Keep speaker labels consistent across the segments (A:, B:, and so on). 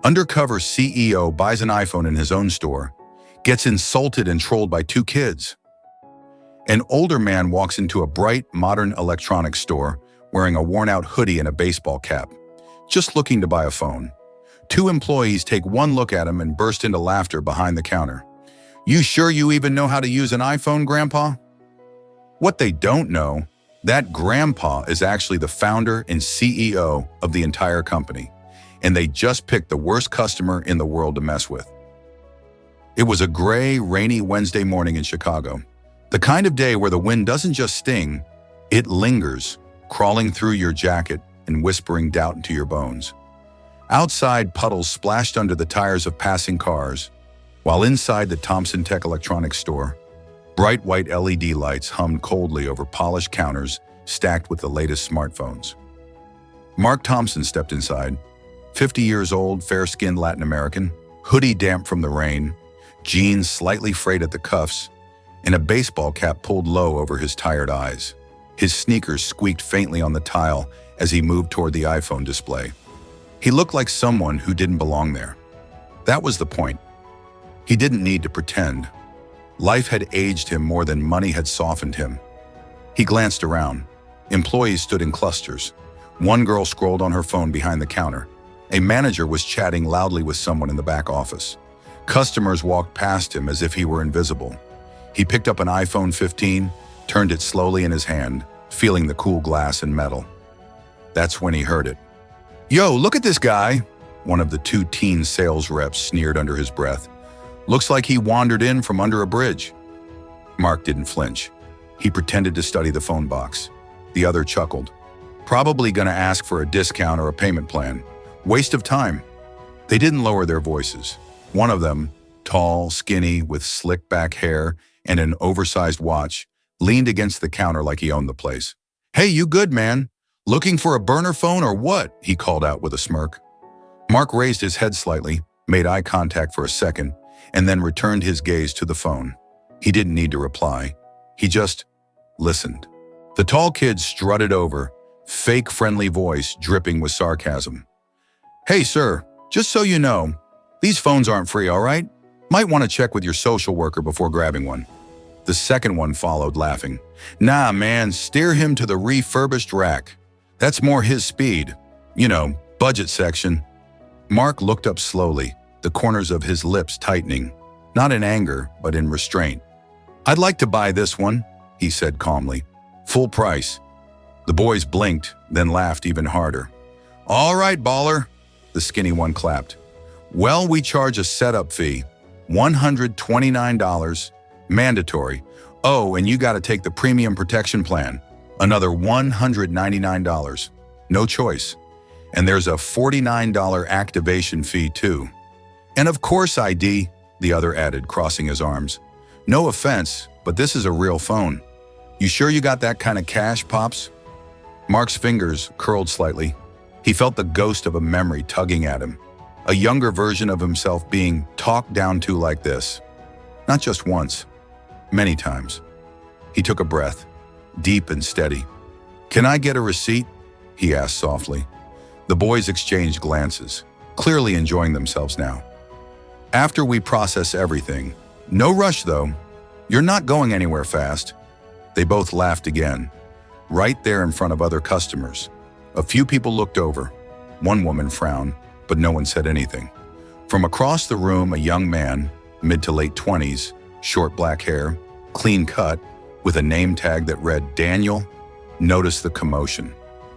A: Undercover CEO buys an iPhone in his own store, gets insulted and trolled by two kids. An older man walks into a bright, modern electronics store wearing a worn-out hoodie and a baseball cap, just looking to buy a phone. Two employees take one look at him and burst into laughter behind the counter. "You sure you even know how to use an iPhone, Grandpa?" What they don't know, that Grandpa is actually the founder and CEO of the entire company, and they just picked the worst customer in the world to mess with. It was a gray, rainy Wednesday morning in Chicago. The kind of day where the wind doesn't just sting, it lingers, crawling through your jacket and whispering doubt into your bones. Outside, puddles splashed under the tires of passing cars, while inside the ThompsonTech Electronics store, bright white LED lights hummed coldly over polished counters stacked with the latest smartphones. Mark Thompson stepped inside, 50 years old, fair-skinned Latin American, hoodie damp from the rain, jeans slightly frayed at the cuffs, and a baseball cap pulled low over his tired eyes. His sneakers squeaked faintly on the tile as he moved toward the iPhone display. He looked like someone who didn't belong there. That was the point. He didn't need to pretend. Life had aged him more than money had softened him. He glanced around. Employees stood in clusters. One girl scrolled on her phone behind the counter. A manager was chatting loudly with someone in the back office. Customers walked past him as if he were invisible. He picked up an iPhone 15, turned it slowly in his hand, feeling the cool glass and metal. That's when he heard it. "Yo, look at this guy," one of the two teen sales reps sneered under his breath. "Looks like he wandered in from under a bridge." Mark didn't flinch. He pretended to study the phone box. The other chuckled. "Probably gonna ask for a discount or a payment plan. Waste of time." They didn't lower their voices. One of them, tall, skinny, with slick back hair and an oversized watch, leaned against the counter like he owned the place. "Hey, you good, man? Looking for a burner phone or what?" he called out with a smirk. Mark raised his head slightly, made eye contact for a second, and then returned his gaze to the phone. He didn't need to reply. He just listened. The tall kid strutted over, fake friendly voice dripping with sarcasm. "Hey, sir, just so you know, these phones aren't free, all right? Might want to check with your social worker before grabbing one." The second one followed, laughing. "Nah, man, steer him to the refurbished rack. That's more his speed. You know, budget section." Mark looked up slowly, the corners of his lips tightening, not in anger, but in restraint. "I'd like to buy this one," he said calmly. "Full price." The boys blinked, then laughed even harder. "All right, baller," the skinny one clapped. "Well, we charge a setup fee, $129, mandatory. Oh, and you gotta take the premium protection plan, another $199. No choice. And there's a $49 activation fee too. And of course ID," the other added, crossing his arms. "No offense, but this is a real phone. You sure you got that kind of cash, Pops?" Mark's fingers curled slightly. He felt the ghost of a memory tugging at him, a younger version of himself being talked down to like this. Not just once, many times. He took a breath, deep and steady. "Can I get a receipt?" he asked softly. The boys exchanged glances, clearly enjoying themselves now. "After we process everything. No rush, though. You're not going anywhere fast." They both laughed again, right there in front of other customers. A few people looked over. One woman frowned, but no one said anything. From across the room, a young man, mid to late 20s, short black hair, clean cut, with a name tag that read Daniel, noticed the commotion.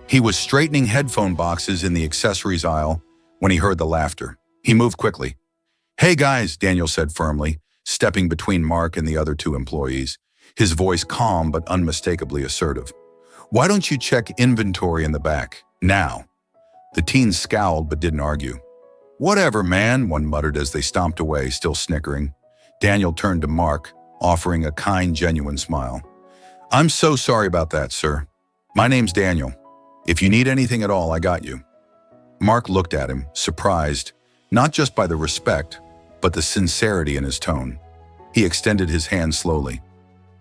A: He was straightening headphone boxes in the accessories aisle when he heard the laughter. He moved quickly. "Hey guys," Daniel said firmly, stepping between Mark and the other two employees, his voice calm but unmistakably assertive. "Why don't you check inventory in the back, now?" The teens scowled but didn't argue. "Whatever, man," one muttered as they stomped away, still snickering. Daniel turned to Mark, offering a kind, genuine smile. "I'm so sorry about that, sir. My name's Daniel. If you need anything at all, I got you." Mark looked at him, surprised, not just by the respect, but the sincerity in his tone. He extended his hand slowly.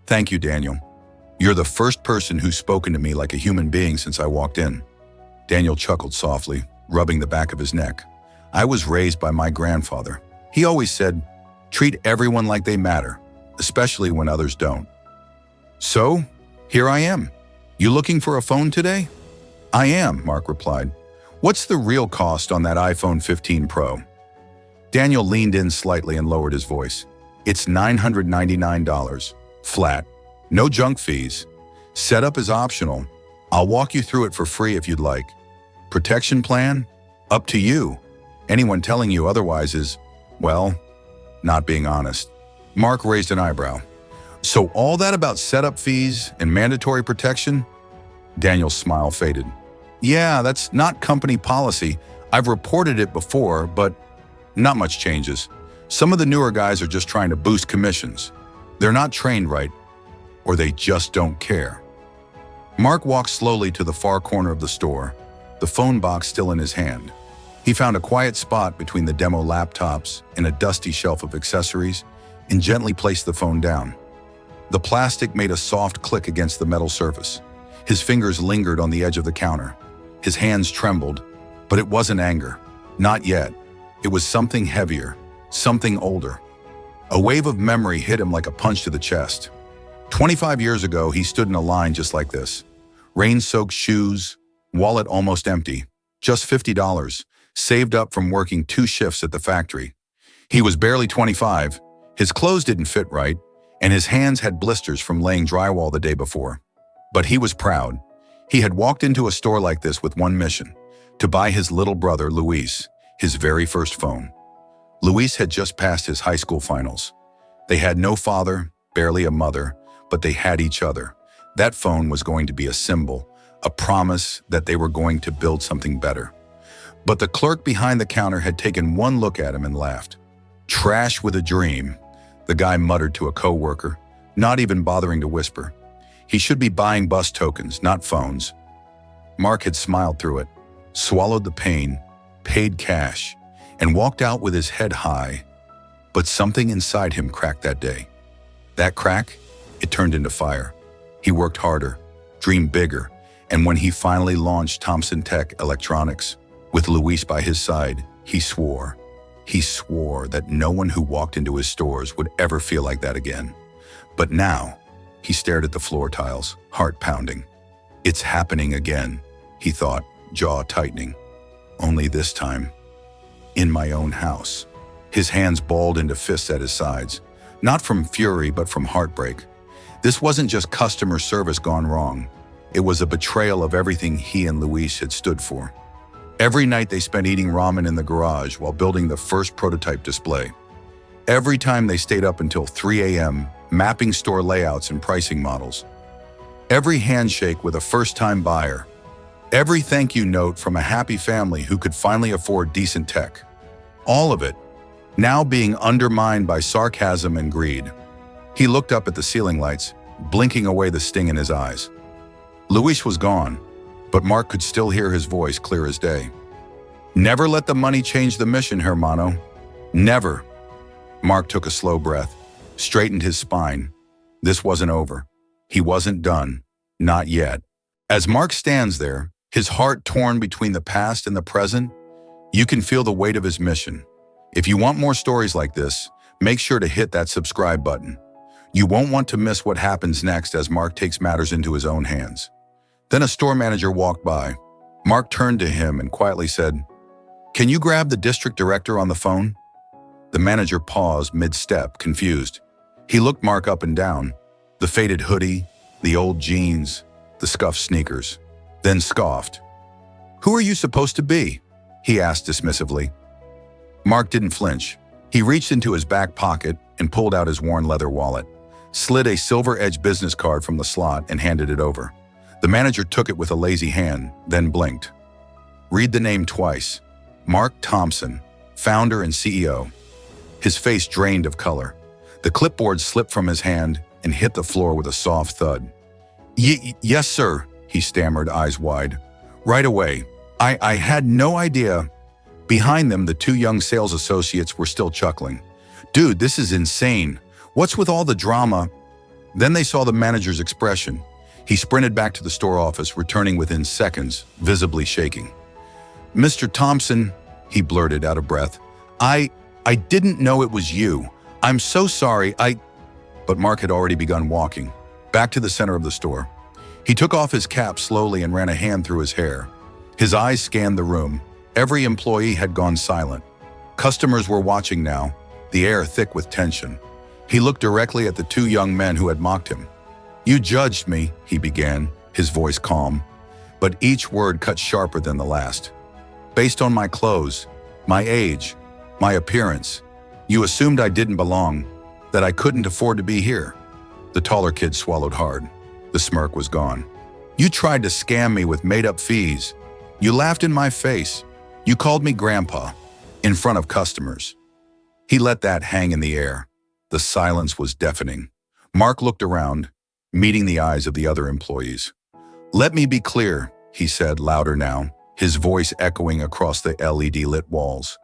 A: "Thank you, Daniel. You're the first person who's spoken to me like a human being since I walked in." Daniel chuckled softly, rubbing the back of his neck. I was raised by my grandfather. He always said, treat everyone like they matter, especially when others don't. So, here I am. You looking for a phone today? I am, Mark replied. What's the real cost on that iPhone 15 Pro? Daniel leaned in slightly and lowered his voice. It's $999, flat. No junk fees. Setup is optional. I'll walk you through it for free if you'd like. Protection plan? Up to you. Anyone telling you otherwise is, well, not being honest. Mark raised an eyebrow. So all that about setup fees and mandatory protection? Daniel's smile faded. Yeah, that's not company policy. I've reported it before, but not much changes. Some of the newer guys are just trying to boost commissions. They're not trained right, or they just don't care. Mark walked slowly to the far corner of the store, the phone box still in his hand. He found a quiet spot between the demo laptops and a dusty shelf of accessories and gently placed the phone down. The plastic made a soft click against the metal surface. His fingers lingered on the edge of the counter. His hands trembled, but it wasn't anger. Not yet. It was something heavier, something older. A wave of memory hit him like a punch to the chest. 25 years ago, he stood in a line just like this. Rain-soaked shoes, wallet almost empty, just $50, saved up from working 2 shifts at the factory. He was barely 25, his clothes didn't fit right, and his hands had blisters from laying drywall the day before. But he was proud. He had walked into a store like this with one mission, to buy his little brother, Luis, his very first phone. Luis had just passed his high school finals. They had no father, barely a mother, but they had each other. That phone was going to be a symbol, a promise that they were going to build something better. But the clerk behind the counter had taken one look at him and laughed. Trash with a dream, the guy muttered to a coworker, not even bothering to whisper. He should be buying bus tokens, not phones. Mark had smiled through it, swallowed the pain, paid cash, and walked out with his head high. But something inside him cracked that day. That crack, it turned into fire. He worked harder, dreamed bigger, and when he finally launched ThompsonTech Electronics, with Luis by his side, he swore that no one who walked into his stores would ever feel like that again. But now, he stared at the floor tiles, heart pounding. It's happening again, he thought, jaw tightening. Only this time, in my own house. His hands balled into fists at his sides, not from fury but from heartbreak. This wasn't just customer service gone wrong. It was a betrayal of everything he and Luis had stood for. Every night they spent eating ramen in the garage while building the first prototype display. Every time they stayed up until 3 a.m., mapping store layouts and pricing models. Every handshake with a first-time buyer. Every thank you note from a happy family who could finally afford decent tech. All of it, now being undermined by sarcasm and greed. He looked up at the ceiling lights, blinking away the sting in his eyes. Luis was gone, but Mark could still hear his voice clear as day. Never let the money change the mission, hermano. Never. Mark took a slow breath, straightened his spine. This wasn't over. He wasn't done. Not yet. As Mark stands there, his heart torn between the past and the present, you can feel the weight of his mission. If you want more stories like this, make sure to hit that subscribe button. You won't want to miss what happens next as Mark takes matters into his own hands. Then a store manager walked by. Mark turned to him and quietly said, "Can you grab the district director on the phone?" The manager paused mid-step, confused. He looked Mark up and down, the faded hoodie, the old jeans, the scuffed sneakers, then scoffed. "Who are you supposed to be?" he asked dismissively. Mark didn't flinch. He reached into his back pocket and pulled out his worn leather wallet, slid a silver-edged business card from the slot and handed it over. The manager took it with a lazy hand, then blinked. Read the name twice. Mark Thompson, founder and CEO. His face drained of color. The clipboard slipped from his hand and hit the floor with a soft thud. Yes, sir, he stammered, eyes wide. Right away. I had no idea. Behind them, the 2 young sales associates were still chuckling. Dude, this is insane. What's with all the drama? Then they saw the manager's expression. He sprinted back to the store office, returning within seconds, visibly shaking. Mr. Thompson, he blurted out of breath. I didn't know it was you. I'm so sorry, But Mark had already begun walking, back to the center of the store. He took off his cap slowly and ran a hand through his hair. His eyes scanned the room. Every employee had gone silent. Customers were watching now, the air thick with tension. He looked directly at the two young men who had mocked him. "You judged me," he began, his voice calm, but each word cut sharper than the last. "Based on my clothes, my age, my appearance, you assumed I didn't belong, that I couldn't afford to be here." The taller kid swallowed hard. The smirk was gone. "You tried to scam me with made-up fees. You laughed in my face. You called me grandpa, in front of customers." He let that hang in the air. The silence was deafening. Mark looked around, meeting the eyes of the other employees. "Let me be clear," he said, louder now, his voice echoing across the LED-lit walls.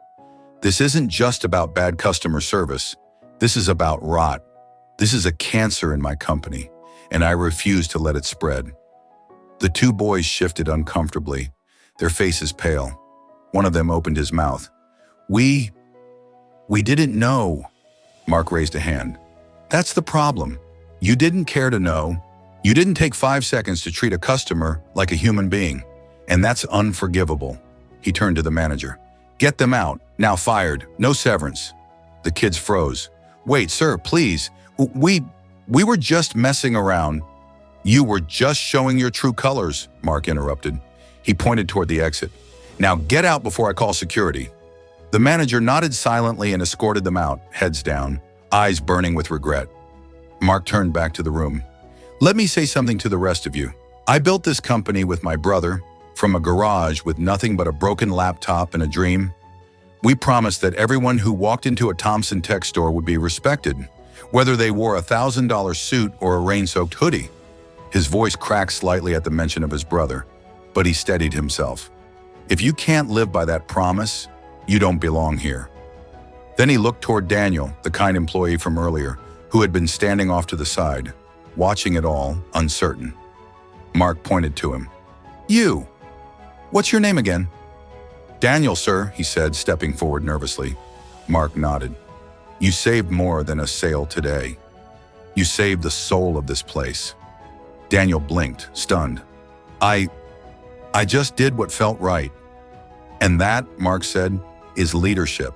A: "This isn't just about bad customer service. This is about rot. This is a cancer in my company, and I refuse to let it spread." The two boys shifted uncomfortably, their faces pale. One of them opened his mouth. We didn't know." Mark raised a hand. "That's the problem. You didn't care to know. You didn't take 5 seconds to treat a customer like a human being, and that's unforgivable." He turned to the manager. "Get them out, now fired, no severance." The kids froze. "Wait, sir, please. We were just messing around." "You were just showing your true colors," Mark interrupted. He pointed toward the exit. "Now get out before I call security." The manager nodded silently and escorted them out, heads down, eyes burning with regret. Mark turned back to the room. "Let me say something to the rest of you. I built this company with my brother, from a garage with nothing but a broken laptop and a dream. We promised that everyone who walked into a ThompsonTech store would be respected, whether they wore a $1,000 suit or a rain-soaked hoodie." His voice cracked slightly at the mention of his brother, but he steadied himself. "If you can't live by that promise, you don't belong here." Then he looked toward Daniel, the kind employee from earlier, who had been standing off to the side, watching it all, uncertain. Mark pointed to him. "You! What's your name again?" "Daniel, sir," he said, stepping forward nervously. Mark nodded. "You saved more than a sale today. You saved the soul of this place." Daniel blinked, stunned. I just did what felt right." "And that," Mark said, "is leadership."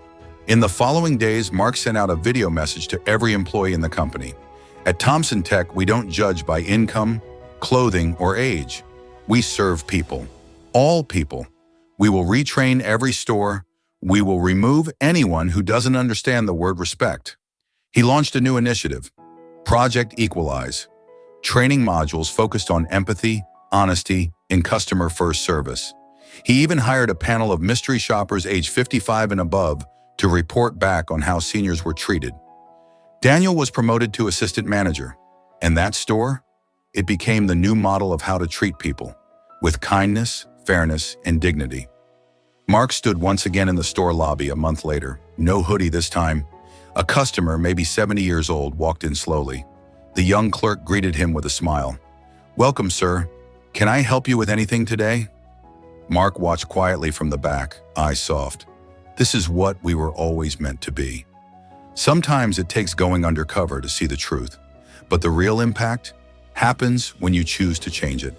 A: In the following days, Mark sent out a video message to every employee in the company. "At ThompsonTech, we don't judge by income, clothing, or age. We serve people. All people. We will retrain every store. We will remove anyone who doesn't understand the word respect." He launched a new initiative, Project Equalize, training modules focused on empathy, honesty, and customer-first service. He even hired a panel of mystery shoppers aged 55 and above to report back on how seniors were treated. Daniel was promoted to assistant manager, and that store? It became the new model of how to treat people, with kindness, fairness, and dignity. Mark stood once again in the store lobby a month later, no hoodie this time. A customer, maybe 70 years old, walked in slowly. The young clerk greeted him with a smile. "Welcome, sir. Can I help you with anything today?" Mark watched quietly from the back, eyes soft. This is what we were always meant to be. Sometimes it takes going undercover to see the truth, but the real impact happens when you choose to change it.